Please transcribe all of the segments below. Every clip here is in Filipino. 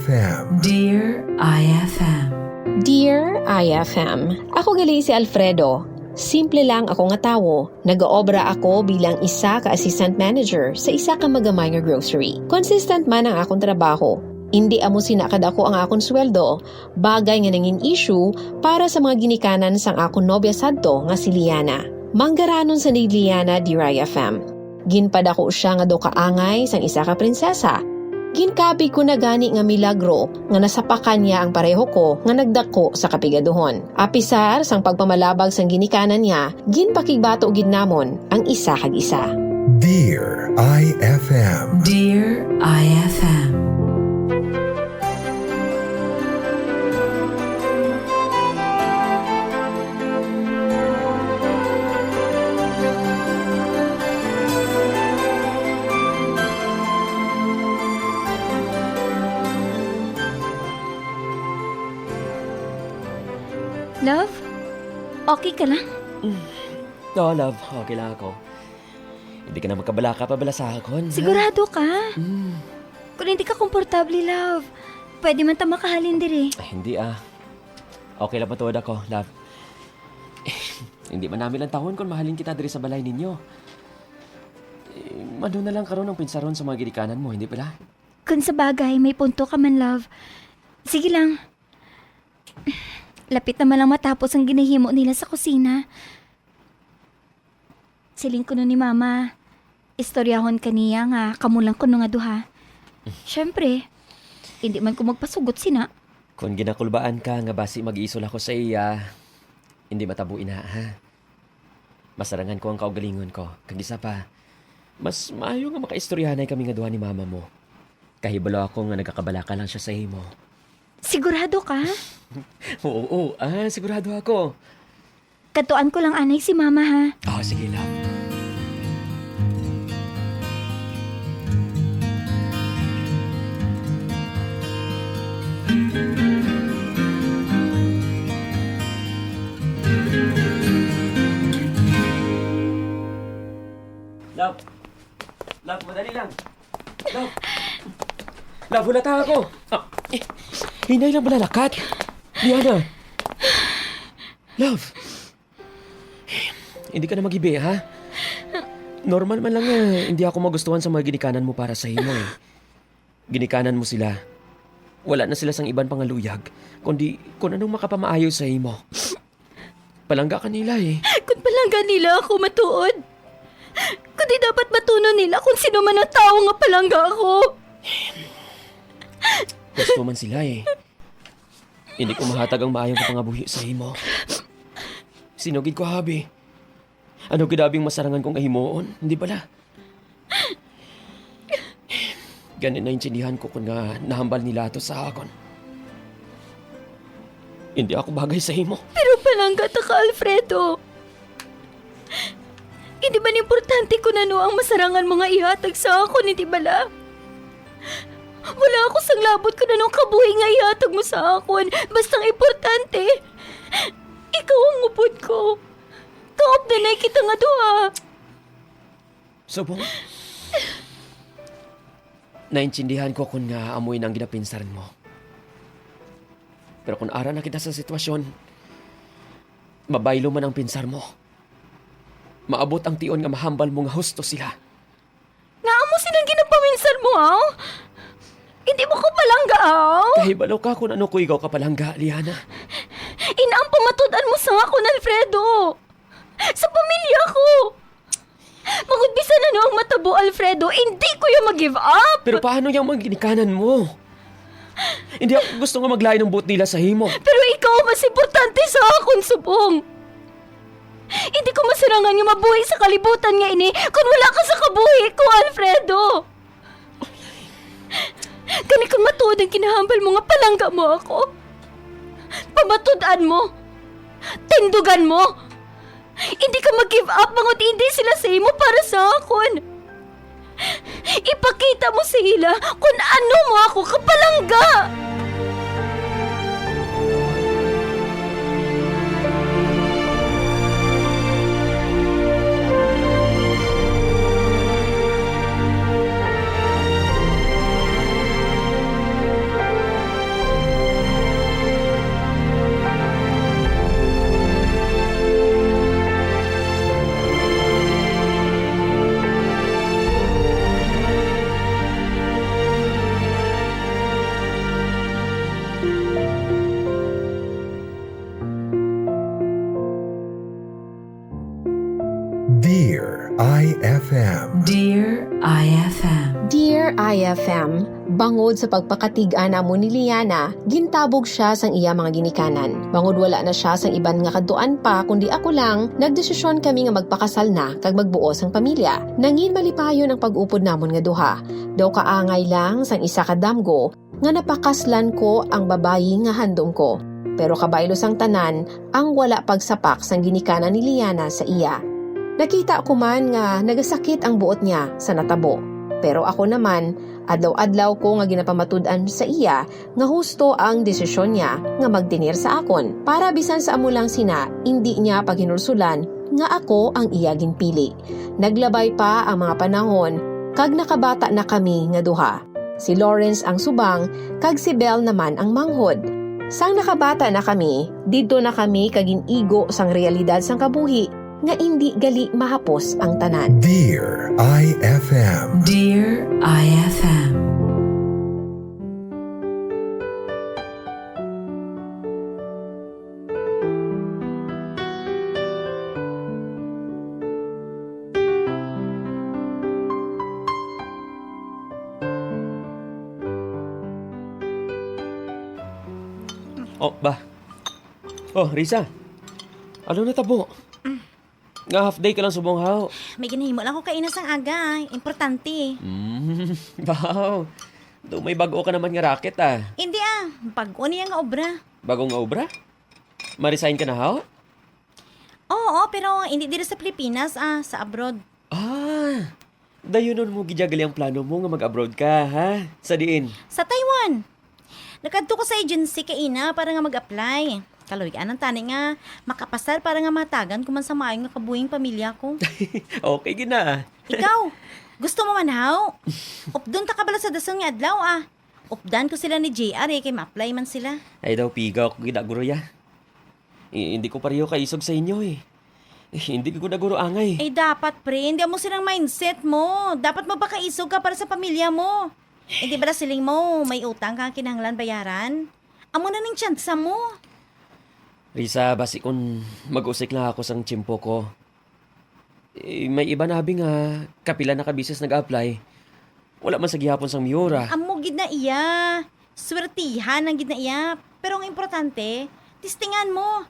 IFM. Dear IFM. Dear IFM, ako gali si Alfredo. Simple lang ako nga tawo. Nag-oobra ako bilang isa ka assistant manager sa isa ka magamay nga grocery. Consistent man ang akong trabaho. Hindi amo sinakad ako ang akong sweldo, bagay nga nangin issue para sa mga ginikanan sang akong nobya sadto nga si Liana. Manggaranon sa ni Liana, Dear IFM. Ginpadako siya nga do kaangay sang isa ka prinsesa. Ginkabi ko na gani nga milagro nga nasapakan niya ang pareho ko nga nagdako sa kapigaduhon. Apisar sang pagpamalabag sang ginikanan niya, ginpakigbato gid namon ang isa kag isa. Dear IFM. Dear IFM. Love? Okay ka lang? Oo, love. Okay lang ako. Hindi ka na magkabalaka pabala sa akin. Sigurado ka? Kung hindi ka komportable, love, pwede man ta makahalin diri. Ay, hindi Okay lang matuwad ako, love. Hindi man namin lang tahon kung mahalin kita diri sa balay ninyo. Mano na lang karon ang pinsaron sa mga ginikanan mo, hindi pala? Kung sa bagay, may punto ka man, love. Sige lang. Lapit naman lang matapos ang ginahimo nila sa kusina. Siling kuno ni Mama, istoryahon kaniya nga kamulang kuno nga duha. Siyempre, hindi man ko magpasugot sina. Kung ginakulbaan ka nga basi mag-iisol ako sa iya, hindi matabuin na, ha? Masarangan ko ang kaugalingon ko. Kag isa pa, mas maayo nga makaistoryahanay kami nga duha ni Mama mo. Kahibalo ako nga nagkakabalaka lang siya sa imo. Sigurado ka? Oo, sigurado ako. Katuan ko lang anay si Mama, ha? Sige, love. Love, madali lang. Love, hulata ako. Hinay lang malalakat. Liana. Love. Hindi ka na mag-ibi, ha? Normal man lang hindi ako magustuhan sa mga ginikanan mo para sa imo, eh. Ginikanan mo sila. Wala na sila sang iban pangaluyag, kundi kung anong makapamaayo sa imo. Palangga ka nila, eh. Kung palangga nila ako matuod, kundi dapat matuno nila kung sino man ang tao nga palangga ako. Gusto man sila, eh. Hindi ko mahatag ang maayong kapangabuhi sa imo. Sinugid ko, habi. Ano gidabing masarangan kong ahimoon, hindi pala? Ganun na intindihan ko kung nga nahambal nila to sa akon. Hindi ako bagay sa imo. Pero palangga ta ka, Alfredo. Hindi man importante kung ano ang masarangan mga ihatag sa akon, hindi bala? Wala ako sang labot kung anong kabuhi nga ihatag mo sa akon. Bastang importante, ikaw ang upod ko. Kaop na na kita nga duha. Subong? Naintindihan ko kung nga amoy ng ginapinsaran mo. Pero kung ara na kita sa sitwasyon, mabaylo man ang pinsar mo. Maabot ang tion nga mahambal mo nga husto sila. Nga amo silang ginapaminsan mo, aw? Hindi mo ko palangga, aw? Kahibalo ka kung ano ko ikaw kapalangga, Liana. Inaang pamatudan mo sa akon, Alfredo. Sa pamilya ko. Magudbisan na ang matabo, Alfredo. Hindi ko yung mag-give up. Pero paano yung mga ginikanan mo? Hindi ako gusto nga maglayo ng buot nila sa himo. Pero ikaw mas importante sa akon, subong. Hindi ko masarangan yung mabuhi sa kalibutan nga ini kung wala ka sa kabuhi ko, Alfredo. Kani kung matuod ang kinahambal mo nga palangga mo ako. Pamatudan mo. Tindugan mo. Hindi ka mag-give up bangod hindi sila sa imo para sa akon. Ipakita mo sa ila kung ano mo ako kapalangga. Dear IFM. Dear IFM. Dear IFM, bangod sa pagpakatigan amo ni Liana, gintabog siya sang iya mga ginikanan. Bangod wala na siya sang iban nga kadtuan pa, kundi ako lang, nagdesisyon kami nga magpakasal na kag magbuo sang pamilya. Nangin malipayon ang pag-upod namon nga duha. Daw kaangay lang sang isa ka damgo nga napakaslan ko ang babayi nga handom ko. Pero kabaylo sang tanan, ang wala pagsapak sang ginikanan ni Liana sa iya. Nakita ko man nga nagasakit ang buot niya sa natabo. Pero ako naman, adlaw-adlaw ko nga ginapamatud-an sa iya nga husto ang desisyon niya nga magdinir sa akon. Para bisan sa amo lang sina, hindi niya paghinulsulan nga ako ang iya ginpili. Naglabay pa ang mga panahon kag nakabata na kami nga duha. Si Lawrence ang subang kag si Belle naman ang manghod. Sang nakabata na kami, didto na kami kagin-igo sang realidad sang kabuhi nga hindi gali mahapos ang tanan. Dear IFM. Dear IFM. Oh, ba? Oh, Risa. Ano natabo? Nga half day ka lang subong. May ginahimo lang ako kainas ang aga. Importante. Wow. Do may bago ka naman nga racket ah. Hindi bago niya nga obra. Bagong obra? Ma-resign ka na how? Oo, pero hindi dito sa Pilipinas, sa abroad. Ah, dayon nun mo gijagali ang plano mo nga mag-abroad ka, ha? Sa diin? Sa Taiwan. Nakadto ko sa agency kaina para nga mag-apply. Kaloy-an ang tani nga makapasar para nga matagan kuman sa maayong nga kabuhing pamilya ko. Okay, gina. Ikaw, gusto mo man haw? Updon ta kabala sa dasong nga adlaw Updan ko sila ni JR kay ma-apply man sila. Ay daw, piga ako ginaguro ya. Hindi ko pareho kaisog sa inyo eh. Hindi ko naguro angay. Dapat pre, hindi mo silang mindset mo. Dapat mapakaisog ka para sa pamilya mo. Hindi ba siling mo, may utang kang kinahanglan bayaran? Amo na ning tsansa mo. Risa, basi kung mag-usik lang ako sang tsimpo ko. May iba na nga kapila na kabisis nag-apply. Wala man sa gihapon sang Miura. Amo gid na iya. Swertihan ang gid na iya. Pero ang importante, tistingan mo.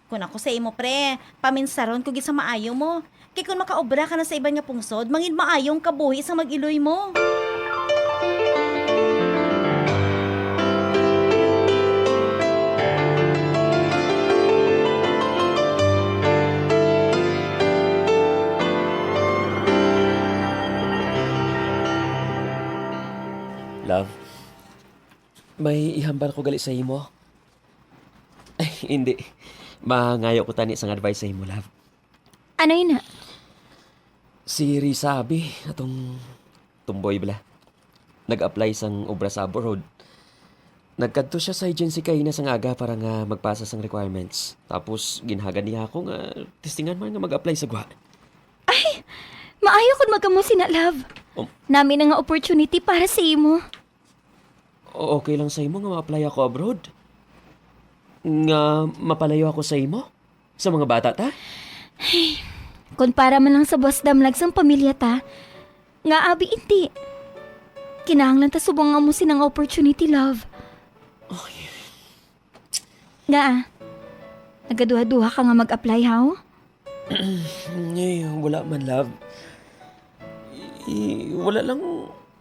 Kung ako sa imo pre, paminsaron ko gid sa maayo mo. Kay kung makaobra ka na sa iban nga pungsod, mangin maayong kabuhi sa mag-iloy mo. Love, may ihambal ko gali sa imo. Ay, hindi. Mangayo ko tani sang advice sa imo, love. Ano yun na? Si Risa abi, atong tumboy bala. Nag-apply sang obra sa abroad. Nagkadto siya sa agency kay na sang aga para nga magpasa sang requirements. Tapos ginhagan niya ako nga testingan man nga mag-apply sa gwa. Maayo kung magkamo sina love. Nami na nga opportunity para sa imo. Okay lang sa imo nga ma-apply ako abroad? Nga mapalayo ako sa imo? Sa mga bata ta? Kung para man lang sa boss damlag sang pamilya ta, nga abi hindi. Kinahanglan ta subong nga mo sinang opportunity, love. Nga nagaduha-duha ka nga mag-apply, how? Wala man, love.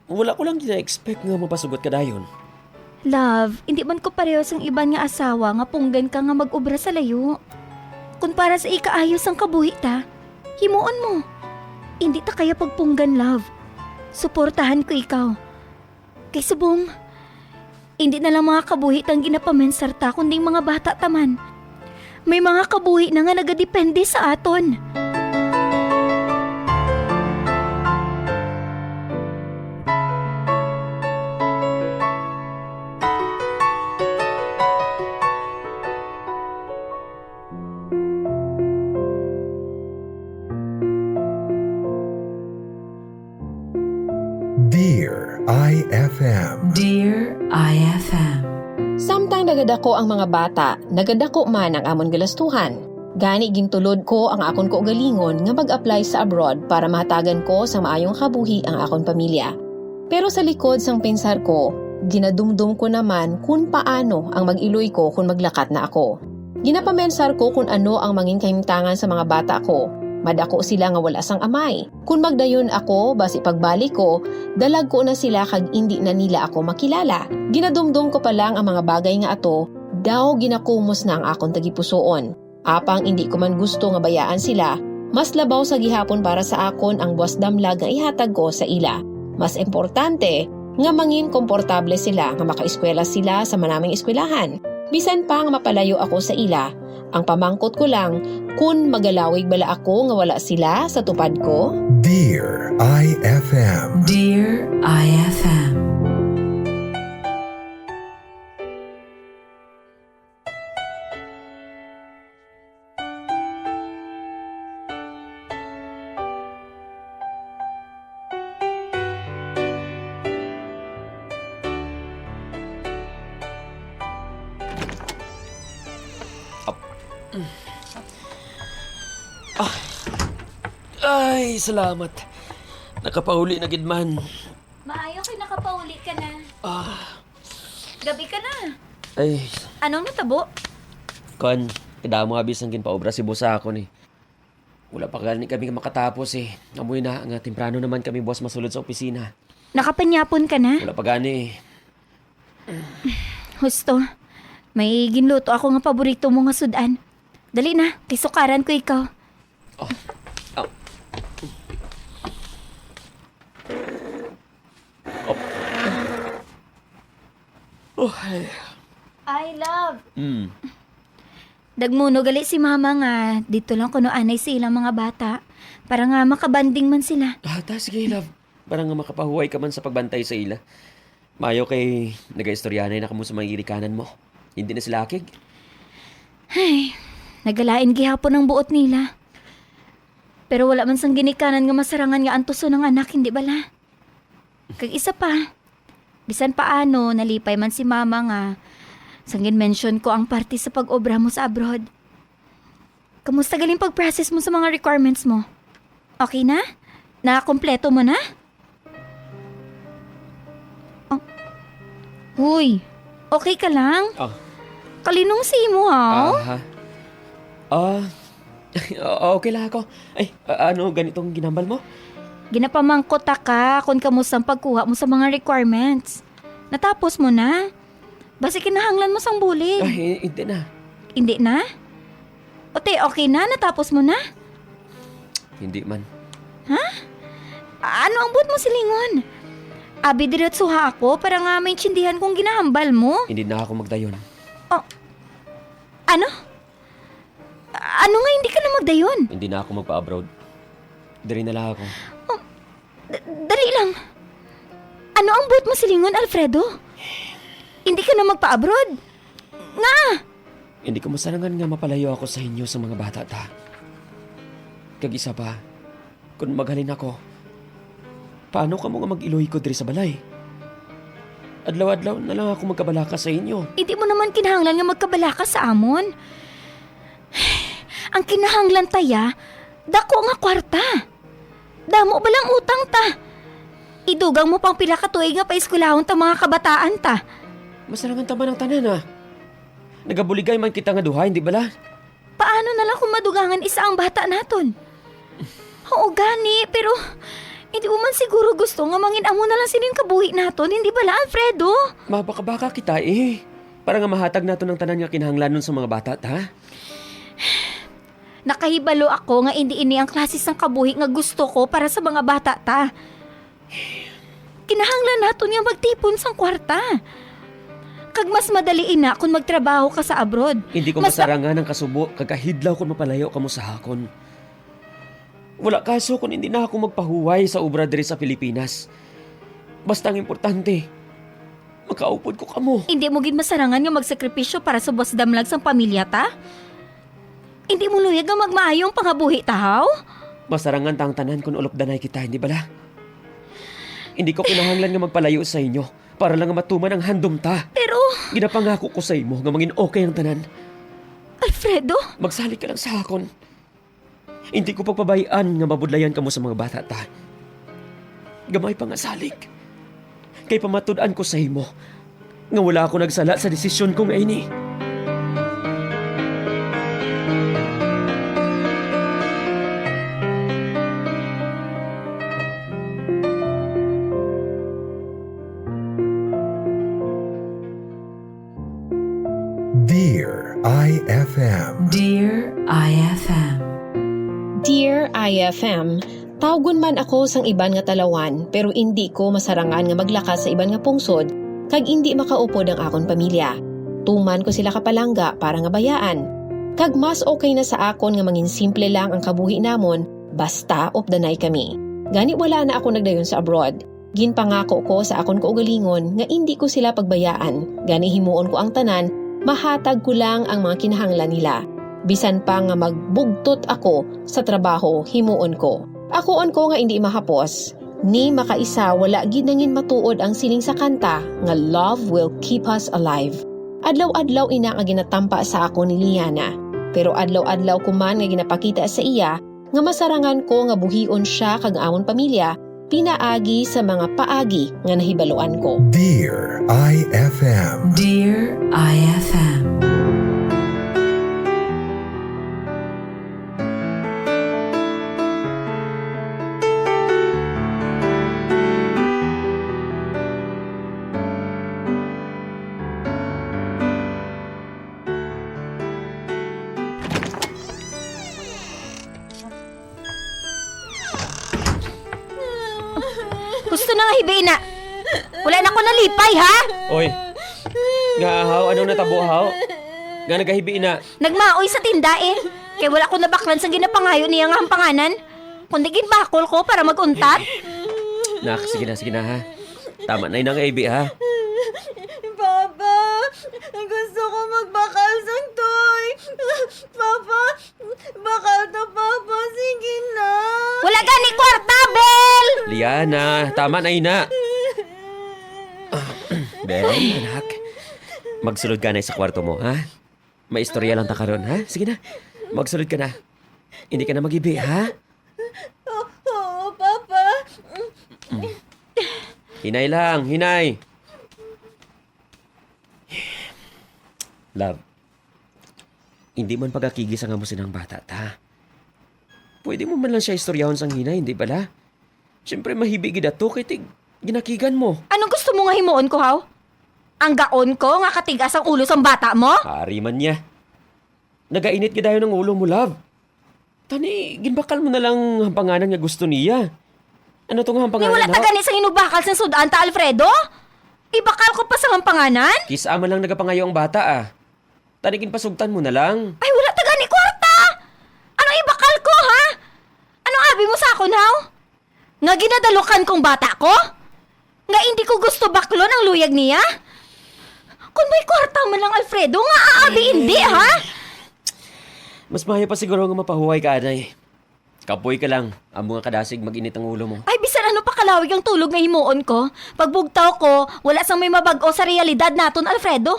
Wala ko lang gina-expect nga mapasugot ka dayon. Love, hindi man ko pareho sang iban nga asawa nga punggan ka nga mag-obra sa layo. Kung para sa ikaayos ang kabuhi ta, himuon mo. Hindi ta kaya pagpunggan, love. Suportahan ko ikaw. Kay subong, hindi na lang mga kabuhi tang ginapamensar ta, kundi mga bata taman. May mga kabuhi na nga nagadepende sa aton. Dear IFM. Dear IFM. Samtang nagadako ang mga bata, nagadako man ang amon galastuhan. Gani gintulod ko ang akon kaugalingon nga mag-apply sa abroad para mahatagan ko sa maayong kabuhi ang akon pamilya. Pero sa likod sang pensar ko, ginadumdum ko naman kung paano ang mag-iloy ko kung maglakat na ako. Ginapamensar ko kung ano ang mangin kahimtangan sa mga bata ko. Madako sila nga wala sang amay. Kung magdayon ako, basi pagbalik ko, dalag ko na sila kag hindi na nila ako makilala. Ginadumdum ko pa lang ang mga bagay nga ato, daw ginakumos na ang akong tagipusoon. Apang hindi ko man gusto nga bayaan sila, mas labaw sa gihapon para sa akon ang buwas damlag nga ihatag ko sa ila. Mas importante, nga mangin komportable sila nga makaeskwela sila sa manaming eskwelahan. Bisan pa nga mapalayo ako sa ila, ang pamangkot ko lang kung magalawig bala ako nga wala sila sa tupad ko. Dear IFM. Dear IFM. Ay, salamat. Nakapahuli na gid man. Maayo kay nakapauli ka na. Gabi ka na. Ay, Anong natabo? kon, kada mo abis ang ginpaobra si boss ako ni. Wala pa gani kami makatapos eh. Amoy na nga temprano naman kami boss masulod sa opisina. Nakapanyapon ka na? Wala pa gani eh. Husto, may ginluto ako nga paborito mo nga sudan. Dali na, kay sukaran ko ikaw. Oh, ay. I love. Mm. Dagmuno gali si mama nga, dito lang kuno anay sa ilang mga bata. Para nga makabanding man sila. Sige, love. Parang nga makapahuway ka man sa pagbantay sa ila. Mayo kay nag-istoryanay na kamo sa mga irikanan mo. Hindi na sila akig. Ay, nagalain gihapon ang buot nila. Pero wala man sang ginikanan nga masarangan nga antuso ng anak, hindi bala? Kag isa pa, bisan paano, nalipay man si mama nga, sangin mention ko ang party sa pag-obra mo sa abroad. Kamusta galing pag-process mo sa mga requirements mo? Okay na? Nakakompleto mo na? Oh. Uy, okay ka lang? Kalinong si mo, ha? Okay lang ako. Ay, ano ganitong ginambal mo? Ginapamangkot ka kung kamusta ang pagkuha mo sa mga requirements. Natapos mo na? Basi kinahanglan mo sang bulig. Ay, hindi na. Hindi na? Ote, okay na? Natapos mo na? Hindi man. Ano ang buot mo silingon? Abi diretsuha ako para nga may tsindihan kong ginahambal mo. Hindi na ako magdayon. Ano? Ano nga hindi ka na magdayon? Hindi na ako magpa-abroad. Dari na lang ako. Dali lang. Ano ang buot mo silingon, Alfredo? Hindi ka na magpa-abroad? Nga! Hindi ko masarangan nga mapalayo ako sa inyo sa mga bata ta. Kag-isa pa, kung maghalin ako, paano ka mo nga mag-iloy ko diri sa balay? Adlaw-adlaw na lang ako magkabalaka sa inyo. Hindi mo naman kinahanglan nga magkabalaka sa amon. Ang kinahanglan taya, dako nga kwarta. Damo ba lang utang ta? Idugang mo pang pila ka tuig nga paeskwelahon ta mga kabataan ta. Masarangan tama ng tanan ah. Nagabuligay man kita nga duha, hindi bala? Paano na lang kung madugangan isa ang bata naton? Oo gani, pero hindi mo man siguro gusto nga mangin amo na lang sining kabuhi naton, hindi bala, Alfredo? Mabaka-baka kita eh. Para nga mahatag nato ng tanan nga kinahanglan nun sa mga bata ta. Nakahibalo ako nga hindi ini ang klase sang kabuhi nga gusto ko para sa mga bata ta. Kinahanglan naton nga magtipon sang kwarta. Kag mas madali ina kung magtrabaho ka sa abroad. Hindi ko masarangan ang kasubo kagahidlaw kung mapalayo ka mo sa hakon. Wala kaso kung hindi na ako magpahuway sa obra diri sa Pilipinas. Basta ang importante, makaupod ko kamo. Hindi mo gid masarangan nga magsakripisyo para sa buwas damlag sang pamilya ta? Hindi mo luyag nga magmaayong pangabuhi tahaw? Masarangan tang tanan kung ulop-danay kita, hindi bala? Hindi ko kinahanglan nga magpalayo sa inyo para lang nga matuman ang handom ta. Pero Ginapangako ko sa imo nga mangin okay ang tanan. Alfredo? Magsalig ka lang sa akon. Hindi ko pagpabayaan nga mabudlayan ka mo sa mga bata ta. Gamay pa nga salig. Kay pamatud-an ko sa imo nga wala ako nagsala sa desisyon ko nga ini. Dear IFM. Dear IFM. Dear IFM, tawgon man ako sang iban nga talawan pero hindi ko masarangan nga maglakas sa iban nga pungsod kag hindi makaupod ang akon pamilya. Tuman ko sila kapalangga para nga bayaan. Kag mas okay na sa akon nga mangin simple lang ang kabuhi namon basta opdanay kami. Gani wala na ako nagdayon sa abroad. Ginpangako ko sa akon kaugalingon nga hindi ko sila pagbayaan. Gani himuon ko ang tanan, mahatag ko lang ang mga kinahanglan nila. Bisan pa nga magbugtot ako sa trabaho, himuon ko. Akoon ko nga hindi mahapos. Ni makaisa wala ginangin matuod ang sining sa kanta nga love will keep us alive. Adlaw-adlaw ina nga ginatampa sa ako ni Liana. Pero adlaw-adlaw ko man nga ginapakita sa iya nga masarangan ko nga buhion siya kag amon pamilya pinaagi sa mga paagi nga nahibaluan ko. Dear IFM. Dear IFM. Gusto na nga hibiin na. Wala na ko nalipay, ha? Oy, nga haw, anong natabo haw? Nga nagahibi na. Nagmaoy sa tinda eh. Kaya wala ko nabaklan sa ginapangayo niya nga hampanganan. Kundi ginbakol ko para maguntat. Nak, sige na ha. Tama na yun ang ibi ha. Papa, gusto ko magbakal sa toy. Papa, bakal to, Papa. Sige na. Wala gani kwarta, Bel! Liana, tama na yun na. Bel, anak. Magsulod ka na sa kwarto mo, ha? May istorya lang ta karon, ha? Sige na, magsulod ka na. Hindi ka na mag-ibi, ha? Oo, Papa. Hinay lang, hinay. Love, hindi man pagkakigis ang amusin ng bata, ta. Pwede mo man lang siya istoryahon sang hinay, hindi bala? Siyempre mahibigid ato kay tig ginakigan mo. Anong gusto mo nga himuon ko, haw? Ang gaon ko nga katigas ang ulo sang bata mo? Hari man niya. Nagainit ka dayon ng ulo mo, love. Tani, ginbakal mo na lang ang panganan nga gusto niya. Ano tong ang Ni panganan, wala tagani sang inubakal sa sudan ta, Alfredo? Ibakal ko pa sa hampanganan? Kisa man lang nagapangayo ang bata, ah. Tani, ginpasugtan mo na lang. Ay, wala tagani kwarta! Anong ibakal ko, ha? Anong abi mo sa akon, haw? Nga ginadalukan kong bata ko? Nga hindi ko gusto baklon ang luyag niya? Kung may kwarta man lang, Alfredo, nga aabi hindi, ha? Mas mahaya pa siguro nga mapahuway ka, anay. Kapoy ka lang. Ang mga kadasig mag-init ang ulo mo. Ay, bisan ano pa kalawig ang tulog nga himuon ko? Pagbugtaw ko, wala sang may mabag-o sa realidad naton, Alfredo.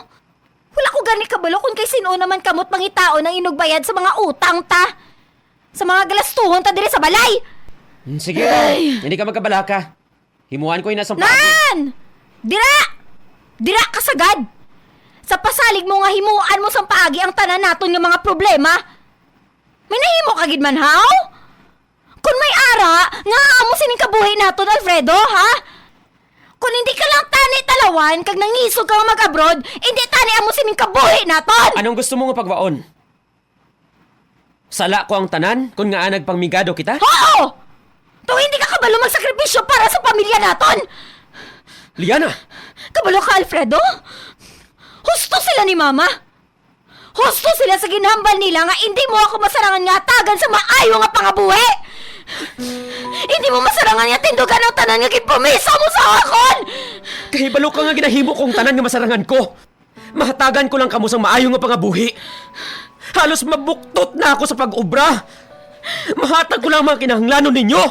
Wala ko gani kabalo kung kay sino naman kamot mangitao ng inugbayad sa mga utang ta. Sa mga galastuhon ta dire sa balay. Sige, hindi ka magkabalaka. Himuan ko yung nasang pagi. Nan! Dira! Dira ka sagad! Sa pasalig mo nga himuan mo sang paagi ang tanan naton nga mga problema. May nahimo ka gid man, haw? Kung may ara, nga amo sining kabuhi naton, Alfredo, ha? Kung hindi ka lang tani talawan, kag nangisog ka nga mag-abroad, hindi tani amo sining kabuhi naton! Anong gusto mo nga pagwaon? Sala ko ang tanan kung nga nagpangmigado kita? Oo! Tuwing hindi ka kabalo magsakripisyo para sa pamilya naton! Liana! Kabalo ka, Alfredo? Husto sila ni Mama! Husto sila sa ginhambal nila nga hindi mo ako masarangan nga tagan sa maayo nga pangabuhi! Hindi mo masarangan nga tindugan ang tanan nga gipumisa mo sa akon! Kahibalo ka nga ginahimo kong tanan nga masarangan ko. Mahatagan ko lang kamo sang maayo nga pangabuhi. Halos mabuktot na ako sa pag-ubra. Mahatag ko lang ang mga kinahanglanon ninyo.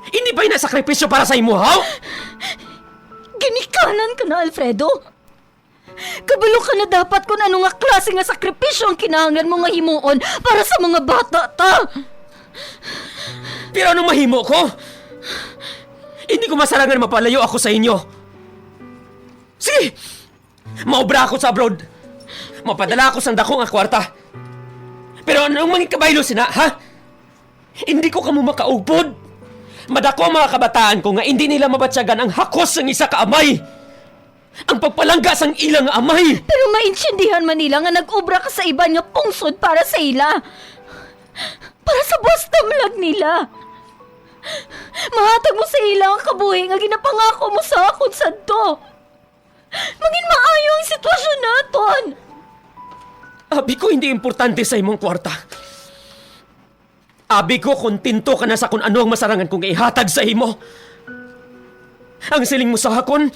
Hindi ba yung nasakripisyo para sa imo, haw? Ginikanan ka na, Alfredo! Kabalo ka na dapat kung ano nga klase nga sakripisyo ang kinahanglan mo nga himuon para sa mga bata ta. Pero anong mahimo ko? Hindi ko masarangan mapalayo ako sa inyo. Sige! Maobra ako sa abroad. Mapadala ako sa dako nga kwarta. Pero anong mga kabaylo sina, ha? Hindi ko kamo makaupod. Madako ang mga kabataan ko nga hindi nila mabatsyagan ang hakos ng isa ka amay. Ang pagpalangga sang ilang amay. Pero maintindihan man nila nga nag-obra ka sa iban nga pungsod para sa ila. Para sa buwas damlag nila. Mahatag mo sa ila ang kabuhi nga ginapangako mo sa akon sadto. Mangin maayo ang sitwasyon naton. Abi ko hindi importante sa imong kwarta. Abi ko kontento ka na sa kung ano ang masarangan kong ihatag sa imo. Ang siling mo sa hakon,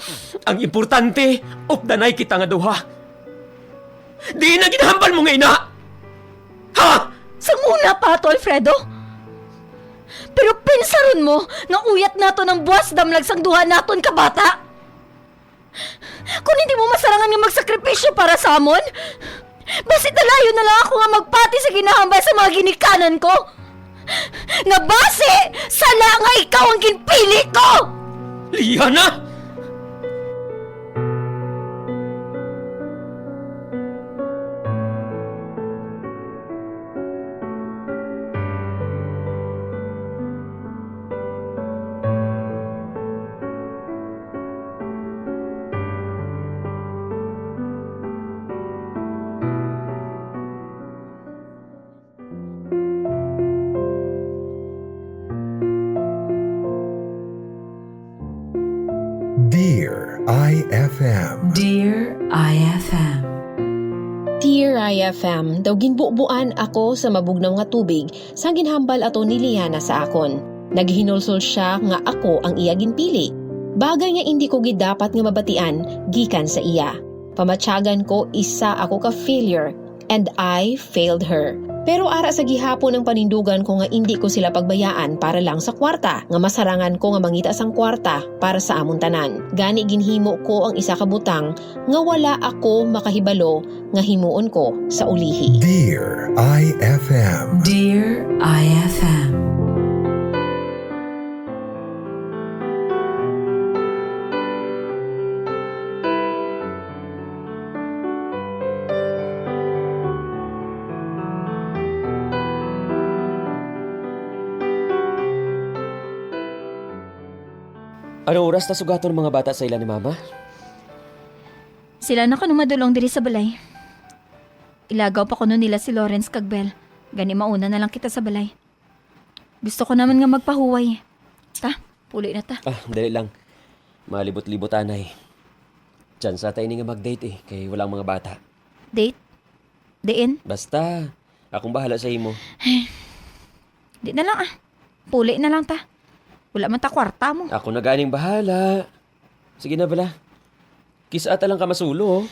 ang importante, updanay kita nga duha. Di na ginahambal mo nga ina! Ha? Sa una pa to, Alfredo. Pero pinsaron mo nga uyat nato ng buwas damlag sang duha naton kabata. Kung hindi mo masarangan nga magsakripisyo para sa amon, basit nalayo na lang ako nga magpati sa ginahambal sa mga ginikanan ko. Nga base, sala nga ikaw ang ginpili ko! Liana! Dear IFM. Dear IFM. Dear IFM, daw ginbubuan ako sa mabugnaw nga tubig sang ginhambal ato ni Liana sa akon. Naghinulsol siya nga ako ang iya ginpili. Bagay nga hindi ko gidapat nga mabatian gikan sa iya. Pamatyagan ko isa ako ka failure and I failed her. Pero ara sa gihapon ng panindugan ko nga hindi ko sila pagbayaan para lang sa kwarta, nga masarangan ko nga mangita sang kwarta para sa amon tanan. Gani ginhimo ko ang isa ka butang nga wala ako makahibalo nga himuon ko sa ulihi. Dear IFM. Dear IFM. Anong oras na sugaton ng mga bata sa ila ni Mama? Sila na kanu madulong diri sa balay. Ilagaw pa kuno nila si Lawrence kag Bel. Gani mauna na lang kita sa balay. Gusto ko naman nga magpahuway. Ta, puli na ta. Dali lang. Malibot-libot anay. Diyan sa tayo nga mag-date kay walang mga bata. Date? Diin? Basta, akong bahala sa imo. Di na lang Puli na lang ta. Wala man ta kwarta mo. Ako na ganing bahala. Sige na bala. Kisata lang ka masulo.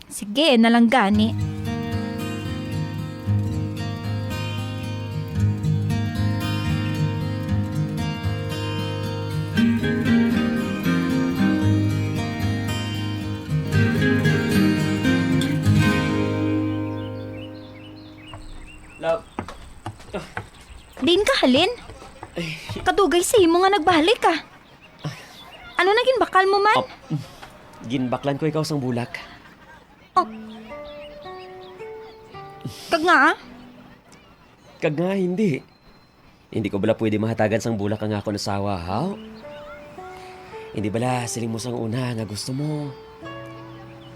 Sige, na lang gani. Love. Din ka halin? Kadugay sa imo nga nagbalik ka. Ano naging bakal mo man? Ginbaklan ko ikaw sang bulak. Kag nga Kag nga hindi. Hindi ko bala pwede mahatagan sang bulak ang ako nasawa, ha? Hindi bala siling mo sang una nga gusto mo.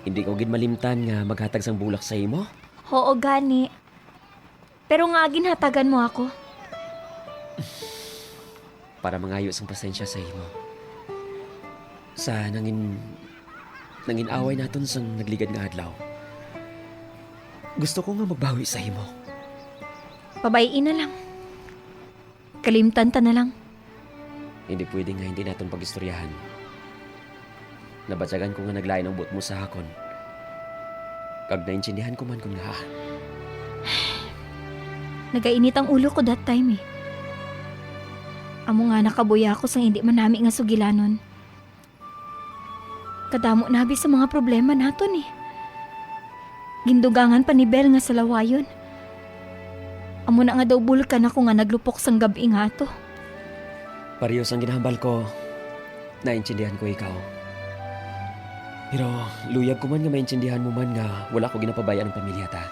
Hindi ko gid malimtan nga maghatag sang bulak sa imo. Oo gani. Pero nga ginhatagan mo ako. Para mangayos ang pasensya sa imo. Sa nangin away naton sang nagligad nga adlaw. Gusto ko nga magbawi sa imo. Pabayin na lang. Kalimtan ta na lang. Hindi pwede nga hindi naton pag-istoryahan. Nabatsagan ko nga naglain ang buot mo sa hakon. Kag naintindihan ko man kung nga. Nagainit ang ulo ko that time Amo nga nakabuya ako sang hindi man nami nga sugilanon. Kadamo nabi sa mga problema naton eh. Gindugangan pa ni Bel nga sa lawayon. Amo na nga daw bulkan ako nga naglupok sang gabi nga to. Parehas ang ginahambal ko. Naintindihan ko ikaw. Pero luyag ko man nga maintindihan mo man nga wala ko ginapabayaan ng pamilya ta.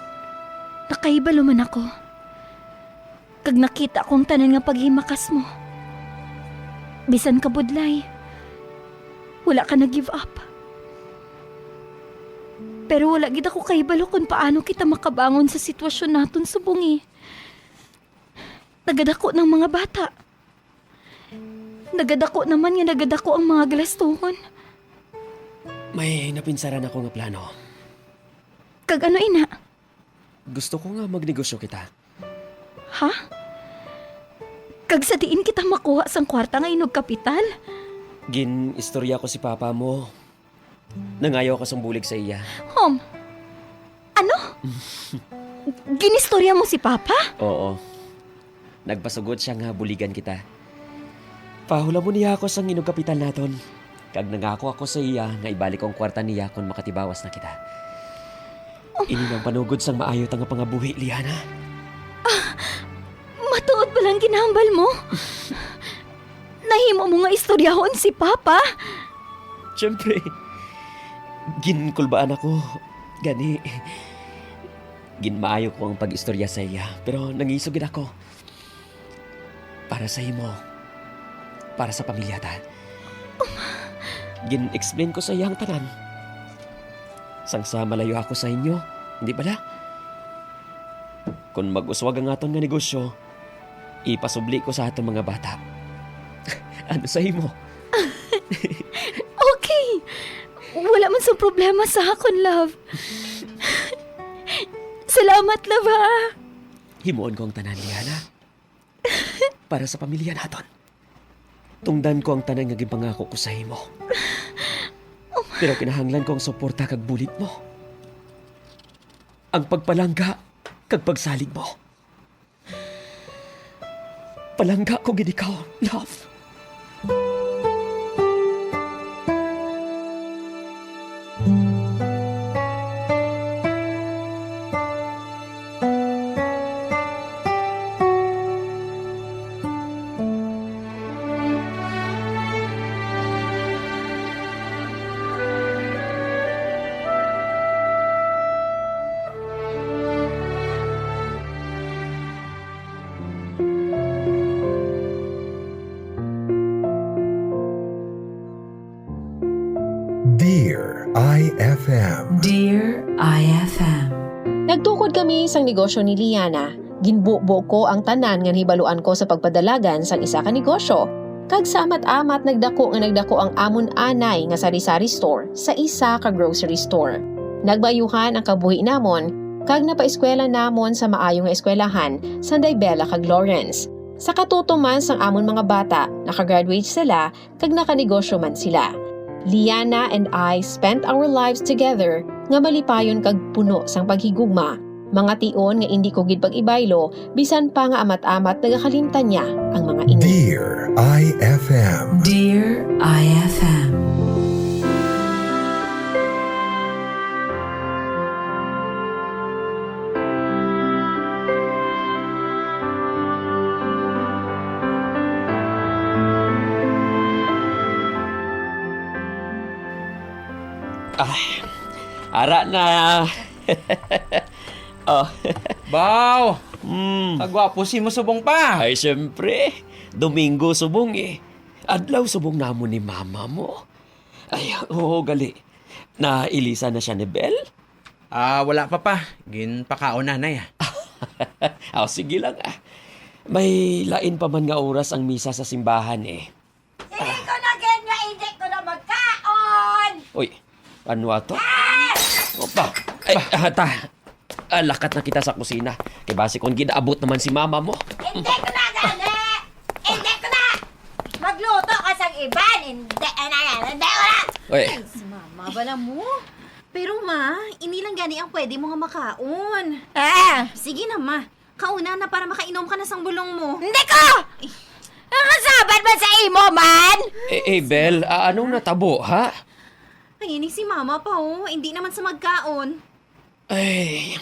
Nakaibalo man ako. Kag nakita kong tanan nga paghimakas mo. Bisan ka budlay. Wala ka na-give up. Pero wala gid ako kaibalo kung paano kita makabangon sa sitwasyon naton subong eh. Nagadako ng mga bata. Nagadako naman nga nagadako ang mga galastuhon. May napinsaran ako nga plano. Kag ano ina? Gusto ko nga magnegosyo kita. Ha? Kag sa diin kita makuha sang kwarta nga inog kapital? Gin-istorya ko si papa mo. Nangayaw ko sang bulig sa iya. Hom, ano? Ginistorya mo si Papa? Oo. Nagpasugod siya nga buligan kita. Pahula mo niya ako sang inog kapital naton. Kag nangako ako sa iya nga ibalik ang kwarta niya kung makatibawas na kita. Ini nang panugod sang maayot ang pangabuhi, Liana. Matuod ba lang ginahambal mo? Nahimo mo nga istoryahon si Papa? Siyempre, ginkulbaan ako. Gani. Ginmaayo ko ang pag-istorya sa iya. Pero nangisugid ako. Para sa imo. Para sa pamilya ta. Gin-explain ko sa iya ang tanan. Sangsa malayo ako sa inyo. Hindi bala? Kung mag-uswag ang aton nga negosyo, ipasubli ko sa aton mga bata. Ano sa imo? Okay. Wala man sa problema sa akon, love. Salamat, love, ha? Himuon ko ang tanan, Liana. Para sa pamilya naton. Tungdan ko ang tanan nga gipangako ko sa imo. Pero kinahanglan ko ang suporta kag bulit mo. Ang pagpalangga kag pagsalig mo. Palangga ko gid ikaw, love. Dear IFM. Dear IFM. Nagtukod kami sang negosyo ni Liana. Ginbubo ko ang tanan nga hibaluan ko sa pagpadalagan sang isa ka negosyo. Kag sa amat-amat nagdako ang amon anay nga sari-sari store sa isa ka grocery store. Nagbayuhan ang kabuhi namon kag napaeskwela namon sa maayo nga eskwelahan sanday Bella kag Lawrence. Sa katutuman sang amon mga bata, nakagraduate sila kag nakanegosyo man sila. Liana and I spent our lives together nga malipayon kag puno sang paghigugma. Mga tion nga hindi ko gid pag-ibaylo bisan pa nga amat-amat nagakalimtan niya ang mga ino. Dear IFM. Dear IFM. Ay, ara na. Oh. Baw! Mm. Kagwapo si mo subong pa. Ay, siyempre. Domingo subong eh. Adlaw subong namon ni mama mo. Ay, oo, gali. Nailisa na siya ni Bel? Wala pa. Ginpakaon nanay Oh, sige lang ah. May lain pa man nga oras ang misa sa simbahan eh. Hindi ko na gan nga hindi ko na magkaon! Uy, ano ato? Opa, ay, lakat na kita sa kusina. Kaya base kung ginaabot naman si mama mo. Hindi ko na gani! Hindi ko na! Magluto ka sa iban! Hindi ko na! Uy, Si mama, bala mo. Pero ma, ini lang gani ang pwede mo nga makaon. Sige na ma, kauna na para makainom ka na sang bulong mo. Hindi ko! Nakasabat ba sa imo man? Bel, anong natabo, ha? Ay, ini si mama pa hindi naman sa magkaon. Ay,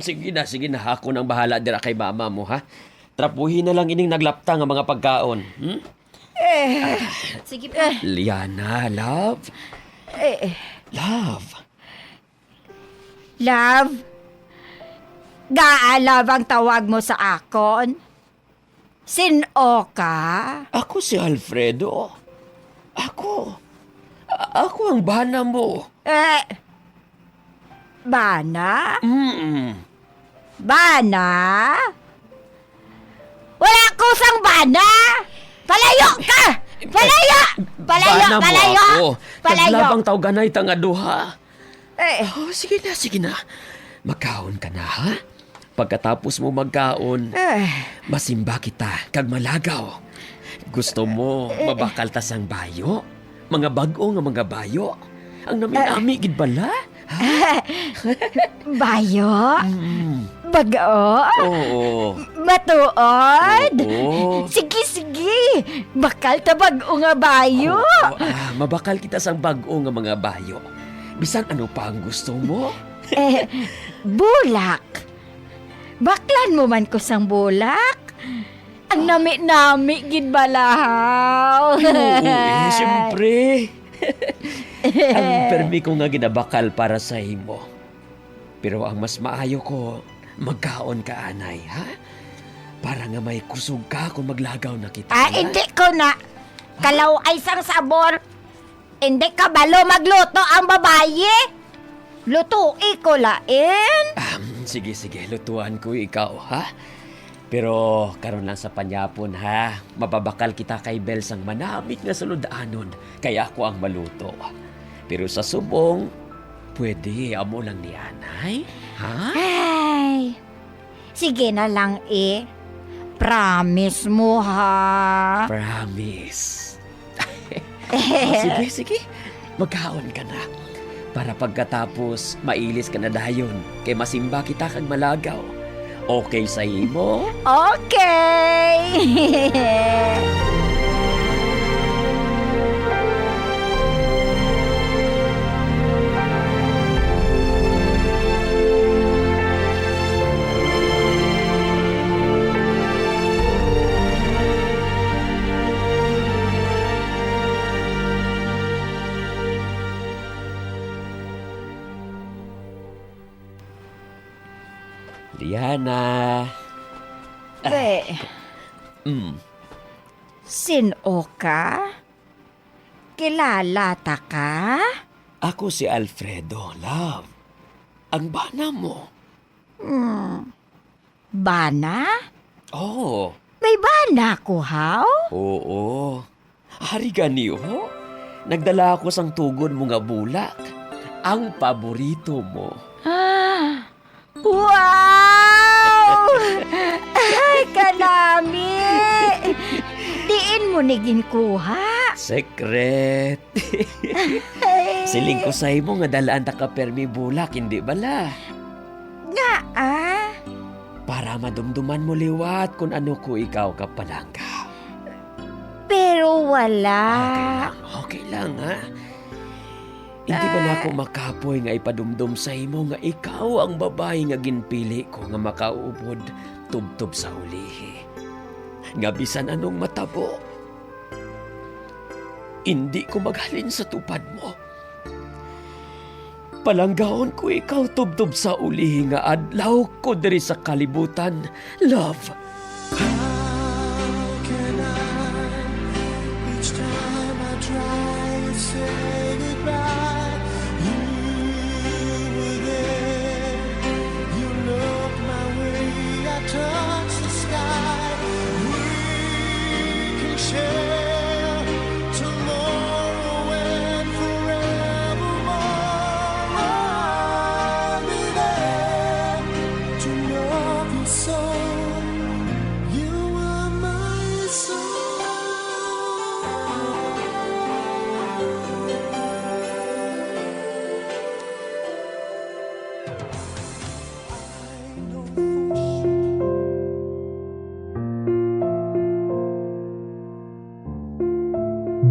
sige na. Ako nang bahala dira kay mama mo, ha? Trapuhin na lang ining naglapta nga mga pagkaon. Sige pa. Liana, love. Love. Love? Love ang tawag mo sa akon? Sino ka? Ako si Alfredo. Ako ang bana mo. Bana? Mm. Bana? Wala kusang bana! Palayo ka! Palayo! Bana mo ako. Palayo! Naglabang tawganay tanga duha. Oh, sige na. Magkaon ka na, ha? Pagkatapos mo magkaon, masimba kita kag malagaw. Gusto mo mabakal tas ang bayo? Mga bag-o nga mga bayo? Ang nami-nami gid bala? Bayo? Bago? Oo. Matuod? Oo. Sige. Bakal ta bago nga bayo. Mabakal kita sang bag-o nga mga bayo. Bisan ano pa ang gusto mo? Bulak. Baklan mo man ko sang bulak. Ang nami-nami gid balahaw. Oo, siyempre. Ang permi ko nga ginabakal para sa imo. Pero ang mas maayo ko, magkaon ka, anay, ha? Para nga may kusog ka kung maglagaw na kita. Hindi ko na. Kalaw ay sang sabor. Hindi ka balo magluto ang babaye. Lutuin ko lain. Sige, lutuan ko ikaw, ha? Pero karon lang sa panyapon, ha? Mababakal kita kay Bel sang manamit nga sulod-anon, kaya ako ang maluto. Pero sa subong, pwede amo lang ni anay, ha? Ay, sige na lang Promise mo ha. Promise. Sige. Magkaon ka na. Para pagkatapos, mailis ka na dayon. Kay masimba kita kag malagaw. Okay sa imo? Okay. Liana. Sino ka? Kilala ta ka? Ako si Alfredo, love. Ang bana mo. Bana? Oh, May bana ko, haw? oo. Hari ganiyo. Nagdala ako sang tugon mo nga bulak. Ang paborito mo. Wow! Ay, kanami! Diin mo nigin kuha. Secret. Siling ko sa imo nga dalaan ta ka permi bulak, hindi bala? Nga Para madumduman mo liwat kung ano ko ikaw kapalangga. Pero wala. Okay lang, ha? Hindi ba na ako makapoy nga ipadumdum sa imo nga ikaw ang babae nga ginpili ko nga makaubod tubtob sa ulihi. Nga bisan anong matabo, hindi ko maghalin sa tupad mo. Palanggaon ko ikaw tubtob sa ulihi nga adlaw ko diri sa kalibutan. Love.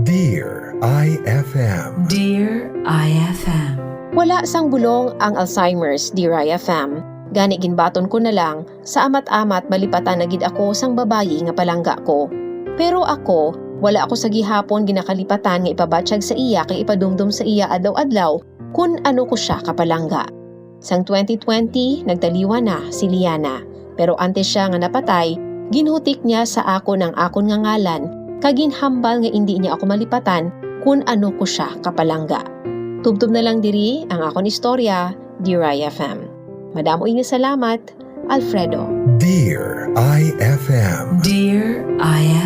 Dear IFM. Dear IFM. Wala sang bulong ang Alzheimer's, Dear IFM. Gani ginbaton ko na lang, sa amat-amat malipatan na gid ako sang babayi nga palangga ko. Pero ako, wala ako sa gihapon ginakalipatan nga ipabatsyag sa iya kay ipadumdum sa iya adlaw-adlaw kun ano ko siya kapalangga. Sang 2020, nagtaliwa na si Liana. Pero antes siya nga napatay, ginhutik niya sa ako ng akon nga ngalan, kaginhambal nga hindi niya ako malipatan kun ano ko siya kapalangga. Tubtob na lang diri ang akon istorya, Dear IFM. Madamo inyo salamat, Alfredo. Dear IFM. Dear IFM.